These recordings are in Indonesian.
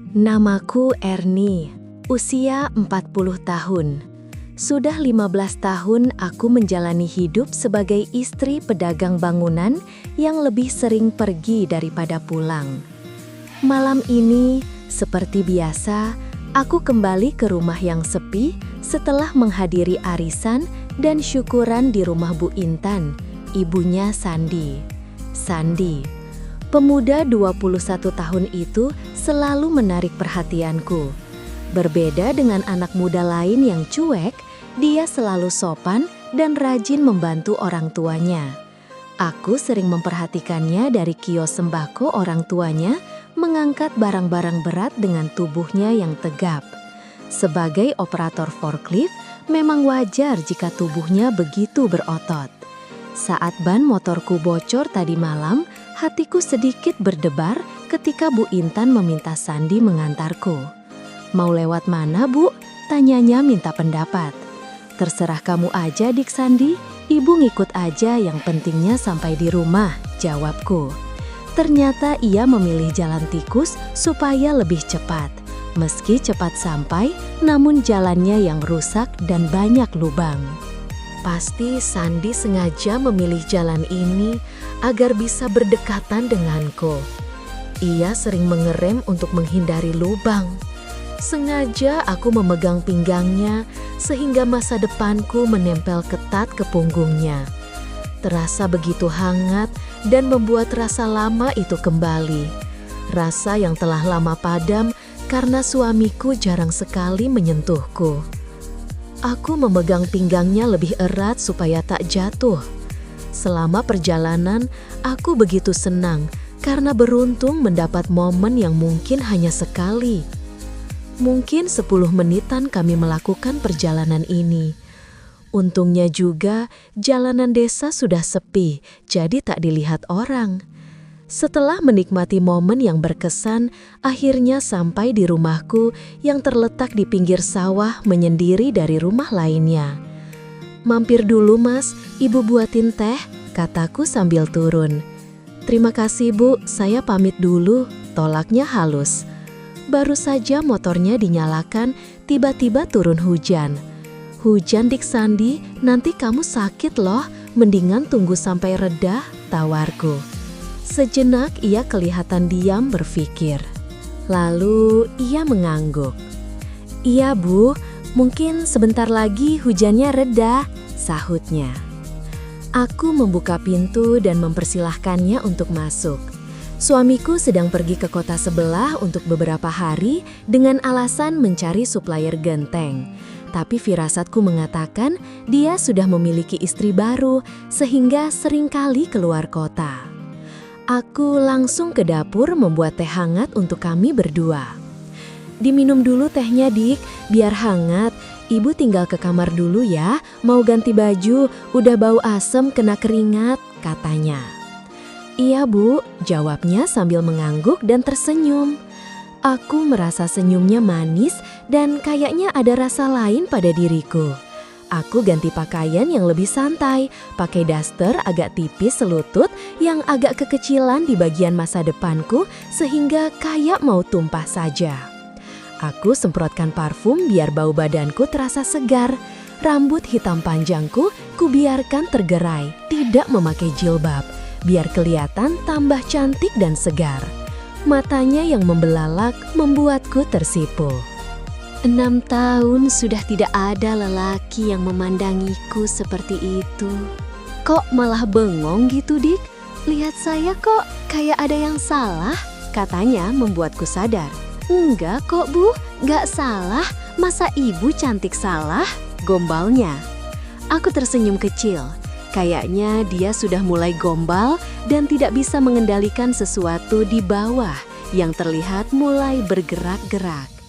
Namaku Erni, usia 40 tahun. Sudah 15 tahun aku menjalani hidup sebagai istri pedagang bangunan yang lebih sering pergi daripada pulang. Malam ini, seperti biasa, aku kembali ke rumah yang sepi setelah menghadiri arisan dan syukuran di rumah Bu Intan, ibunya Sandi. Sandi, pemuda 21 tahun itu selalu menarik perhatianku. Berbeda dengan anak muda lain yang cuek, dia selalu sopan dan rajin membantu orang tuanya. Aku sering memperhatikannya dari kios sembako orang tuanya mengangkat barang-barang berat dengan tubuhnya yang tegap. Sebagai operator forklift, memang wajar jika tubuhnya begitu berotot. Saat ban motorku bocor tadi malam, hatiku sedikit berdebar ketika Bu Intan meminta Sandi mengantarku. "Mau lewat mana, Bu?" tanyanya minta pendapat. "Terserah kamu aja, Dik Sandi. Ibu ngikut aja, yang pentingnya sampai di rumah," jawabku. Ternyata ia memilih jalan tikus supaya lebih cepat. Meski cepat sampai, namun jalannya yang rusak dan banyak lubang. Pasti Sandi sengaja memilih jalan ini agar bisa berdekatan denganku. Ia sering mengerem untuk menghindari lubang. Sengaja aku memegang pinggangnya sehingga masa depanku menempel ketat ke punggungnya. Terasa begitu hangat dan membuat rasa lama itu kembali. Rasa yang telah lama padam karena suamiku jarang sekali menyentuhku. Aku memegang pinggangnya lebih erat supaya tak jatuh. Selama perjalanan, aku begitu senang karena beruntung mendapat momen yang mungkin hanya sekali. Mungkin 10 menitan kami melakukan perjalanan ini. Untungnya juga jalanan desa sudah sepi, jadi tak dilihat orang. Setelah menikmati momen yang berkesan, akhirnya sampai di rumahku yang terletak di pinggir sawah menyendiri dari rumah lainnya. "Mampir dulu, Mas, Ibu buatin teh," kataku sambil turun. "Terima kasih, Bu, saya pamit dulu," tolaknya halus. Baru saja motornya dinyalakan, tiba-tiba turun hujan. "Hujan, Dik Sandi, nanti kamu sakit loh, mendingan tunggu sampai reda," tawarku. Sejenak ia kelihatan diam berpikir. Lalu ia mengangguk. "Iya, Bu, mungkin sebentar lagi hujannya reda," sahutnya. Aku membuka pintu dan mempersilahkannya untuk masuk. Suamiku sedang pergi ke kota sebelah untuk beberapa hari dengan alasan mencari supplier genteng. Tapi firasatku mengatakan dia sudah memiliki istri baru sehingga seringkali keluar kota. Aku langsung ke dapur membuat teh hangat untuk kami berdua. "Diminum dulu tehnya, Dik, biar hangat. Ibu tinggal ke kamar dulu ya, mau ganti baju, udah bau asem kena keringat," katanya. "Iya, Bu," jawabnya sambil mengangguk dan tersenyum. Aku merasa senyumnya manis dan kayaknya ada rasa lain pada diriku. Aku ganti pakaian yang lebih santai, pakai daster agak tipis selutut yang agak kekecilan di bagian masa depanku sehingga kayak mau tumpah saja. Aku semprotkan parfum biar bau badanku terasa segar. Rambut hitam panjangku kubiarkan tergerai, tidak memakai jilbab, biar kelihatan tambah cantik dan segar. Matanya yang membelalak membuatku tersipu. 6 tahun sudah tidak ada lelaki yang memandangiku seperti itu. "Kok malah bengong gitu, Dik? Lihat saya kok kayak ada yang salah," katanya membuatku sadar. "Enggak kok, Bu, gak salah. Masa ibu cantik salah?" gombalnya. Aku tersenyum kecil. Kayaknya dia sudah mulai gombal dan tidak bisa mengendalikan sesuatu di bawah yang terlihat mulai bergerak-gerak.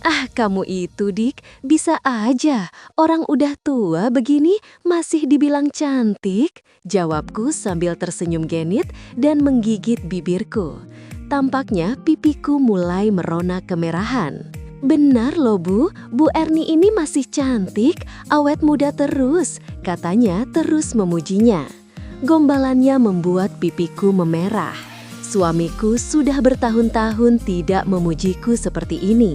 "Ah, kamu itu, Dik, bisa aja. Orang udah tua begini masih dibilang cantik," jawabku sambil tersenyum genit dan menggigit bibirku. Tampaknya pipiku mulai merona kemerahan. "Benar loh, Bu, Bu Erni ini masih cantik, awet muda terus," katanya terus memujinya. Gombalannya membuat pipiku memerah. Suamiku sudah bertahun-tahun tidak memujiku seperti ini.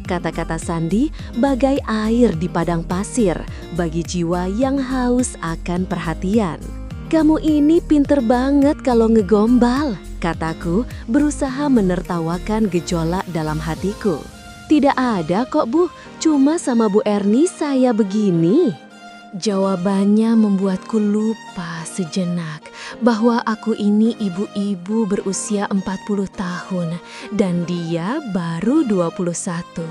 Kata-kata Sandi bagai air di padang pasir bagi jiwa yang haus akan perhatian. "Kamu ini pinter banget kalau ngegombal," kataku berusaha menertawakan gejolak dalam hatiku. "Tidak ada kok Bu, cuma sama Bu Erni saya begini." Jawabannya membuatku lupa sejenak bahwa aku ini ibu-ibu berusia 40 tahun dan dia baru 21.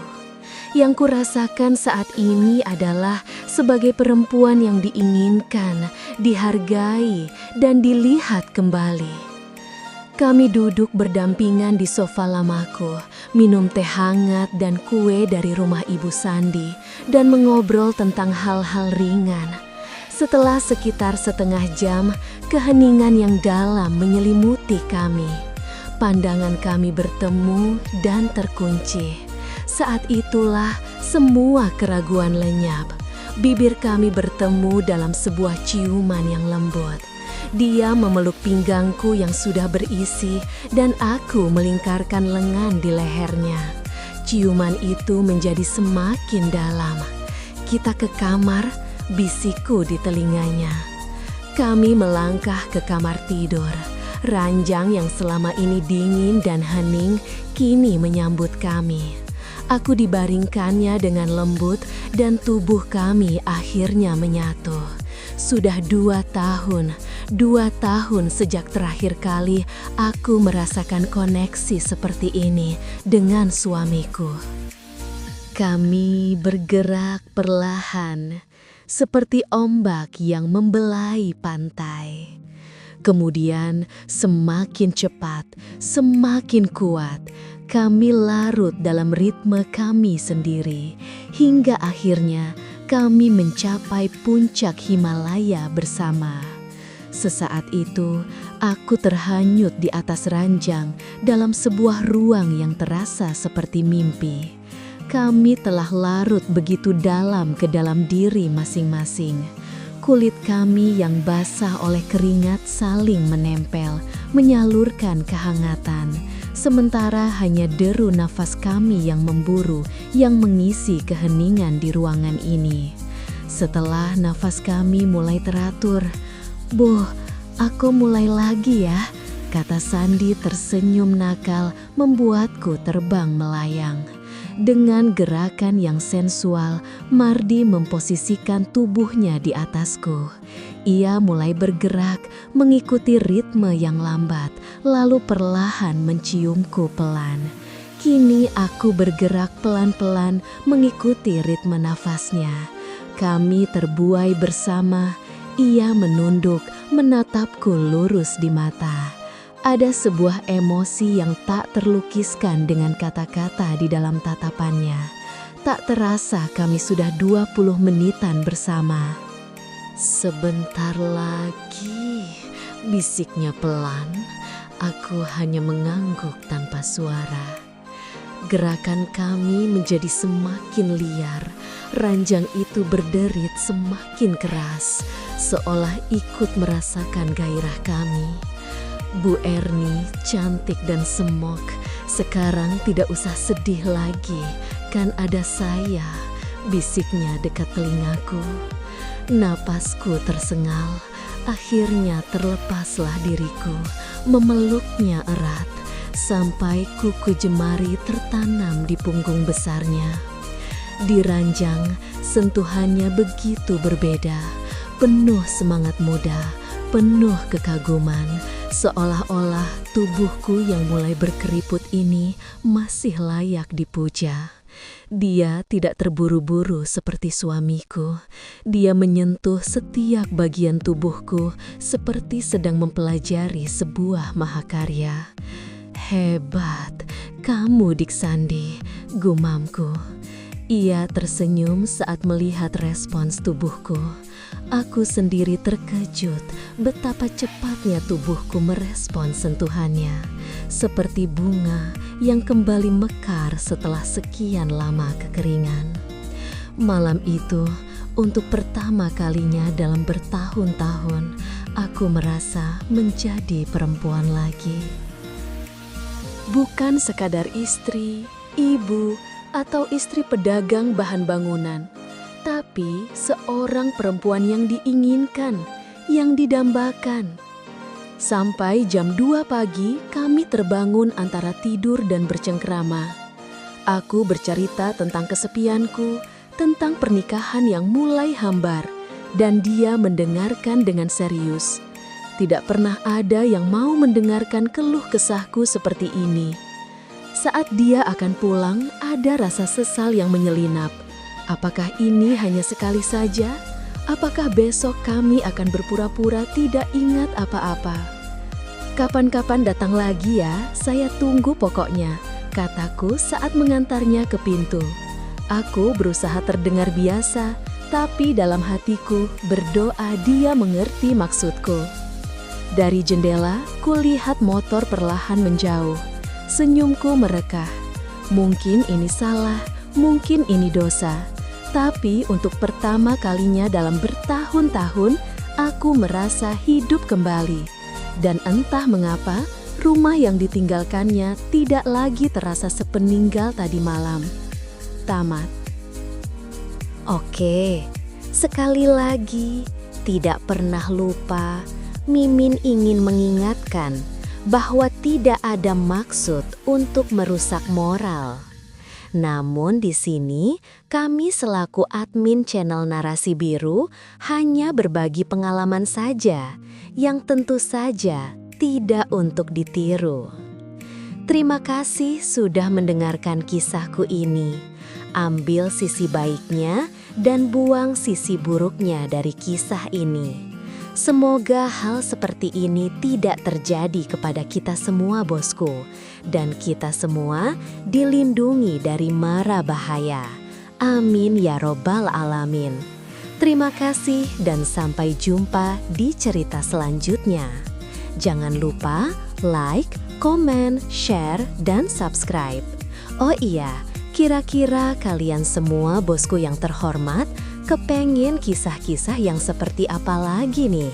Yang kurasakan saat ini adalah sebagai perempuan yang diinginkan, dihargai, dan dilihat kembali. Kami duduk berdampingan di sofa lamaku, minum teh hangat dan kue dari rumah Ibu Sandi, dan mengobrol tentang hal-hal ringan. Setelah sekitar setengah jam, keheningan yang dalam menyelimuti kami. Pandangan kami bertemu dan terkunci. Saat itulah semua keraguan lenyap. Bibir kami bertemu dalam sebuah ciuman yang lembut. Dia memeluk pinggangku yang sudah berisi dan aku melingkarkan lengan di lehernya. Ciuman itu menjadi semakin dalam. "Kita ke kamar," bisikku di telinganya. Kami melangkah ke kamar tidur. Ranjang yang selama ini dingin dan hening kini menyambut kami. Aku dibaringkannya dengan lembut dan tubuh kami akhirnya menyatu. Sudah 2 tahun sejak terakhir kali aku merasakan koneksi seperti ini dengan suamiku. Kami bergerak perlahan, seperti ombak yang membelai pantai. Kemudian semakin cepat, semakin kuat, kami larut dalam ritme kami sendiri, hingga akhirnya kami mencapai puncak Himalaya bersama. Sesaat itu, aku terhanyut di atas ranjang dalam sebuah ruang yang terasa seperti mimpi. Kami telah larut begitu dalam ke dalam diri masing-masing. Kulit kami yang basah oleh keringat saling menempel, menyalurkan kehangatan. Sementara hanya deru nafas kami yang memburu yang mengisi keheningan di ruangan ini. Setelah nafas kami mulai teratur, "Bu, aku mulai lagi ya," kata Sandi tersenyum nakal membuatku terbang melayang. Dengan gerakan yang sensual, Mardi memposisikan tubuhnya di atasku. Ia mulai bergerak mengikuti ritme yang lambat, lalu perlahan menciumku pelan. Kini aku bergerak pelan-pelan mengikuti ritme nafasnya. Kami terbuai bersama. Ia menunduk, menatapku lurus di mata. Ada sebuah emosi yang tak terlukiskan dengan kata-kata di dalam tatapannya. Tak terasa kami sudah 20 menitan bersama. "Sebentar lagi," bisiknya pelan. Aku hanya mengangguk tanpa suara. Gerakan kami menjadi semakin liar. Ranjang itu berderit semakin keras, seolah ikut merasakan gairah kami. "Bu Erni cantik dan semok, sekarang tidak usah sedih lagi, kan ada saya," bisiknya dekat telingaku. Napasku tersengal, akhirnya terlepaslah diriku, memeluknya erat, sampai kuku jemari tertanam di punggung besarnya. Di ranjang, sentuhannya begitu berbeda, penuh semangat muda, penuh kekaguman, seolah-olah tubuhku yang mulai berkeriput ini masih layak dipuja. Dia tidak terburu-buru seperti suamiku. Dia menyentuh setiap bagian tubuhku seperti sedang mempelajari sebuah mahakarya. "Hebat, kamu Dik Sandi," gumamku. Ia tersenyum saat melihat respons tubuhku. Aku sendiri terkejut betapa cepatnya tubuhku merespons sentuhannya, seperti bunga yang kembali mekar setelah sekian lama kekeringan. Malam itu, untuk pertama kalinya dalam bertahun-tahun, aku merasa menjadi perempuan lagi. Bukan sekadar istri, ibu, atau istri pedagang bahan bangunan, tapi seorang perempuan yang diinginkan, yang didambakan. Sampai jam 2 pagi kami terbangun antara tidur dan bercengkrama. Aku bercerita tentang kesepianku, tentang pernikahan yang mulai hambar, dan dia mendengarkan dengan serius. Tidak pernah ada yang mau mendengarkan keluh kesahku seperti ini. Saat dia akan pulang, ada rasa sesal yang menyelinap. Apakah ini hanya sekali saja? Apakah besok kami akan berpura-pura tidak ingat apa-apa? Kapan-kapan datang lagi ya, saya tunggu pokoknya, kataku saat mengantarnya ke pintu. Aku berusaha terdengar biasa, tapi dalam hatiku berdoa dia mengerti maksudku. Dari jendela, kulihat motor perlahan menjauh. Senyumku merekah. Mungkin ini salah, mungkin ini dosa. Tapi untuk pertama kalinya dalam bertahun-tahun, aku merasa hidup kembali. Dan entah mengapa, rumah yang ditinggalkannya tidak lagi terasa sepeninggal tadi malam. Tamat. Oke, sekali lagi, tidak pernah lupa, Mimin ingin mengingatkan bahwa tidak ada maksud untuk merusak moral. Namun di sini, kami selaku admin channel Narasi Biru hanya berbagi pengalaman saja, yang tentu saja tidak untuk ditiru. Terima kasih sudah mendengarkan kisahku ini. Ambil sisi baiknya dan buang sisi buruknya dari kisah ini. Semoga hal seperti ini tidak terjadi kepada kita semua, bosku, dan kita semua dilindungi dari mara bahaya. Amin ya robbal alamin. Terima kasih dan sampai jumpa di cerita selanjutnya. Jangan lupa like, komen, share, dan subscribe. Oh iya, kira-kira kalian semua bosku yang terhormat kepengen kisah-kisah yang seperti apa lagi nih?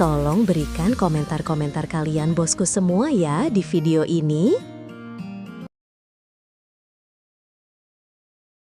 Tolong berikan komentar-komentar kalian bosku semua ya di video ini.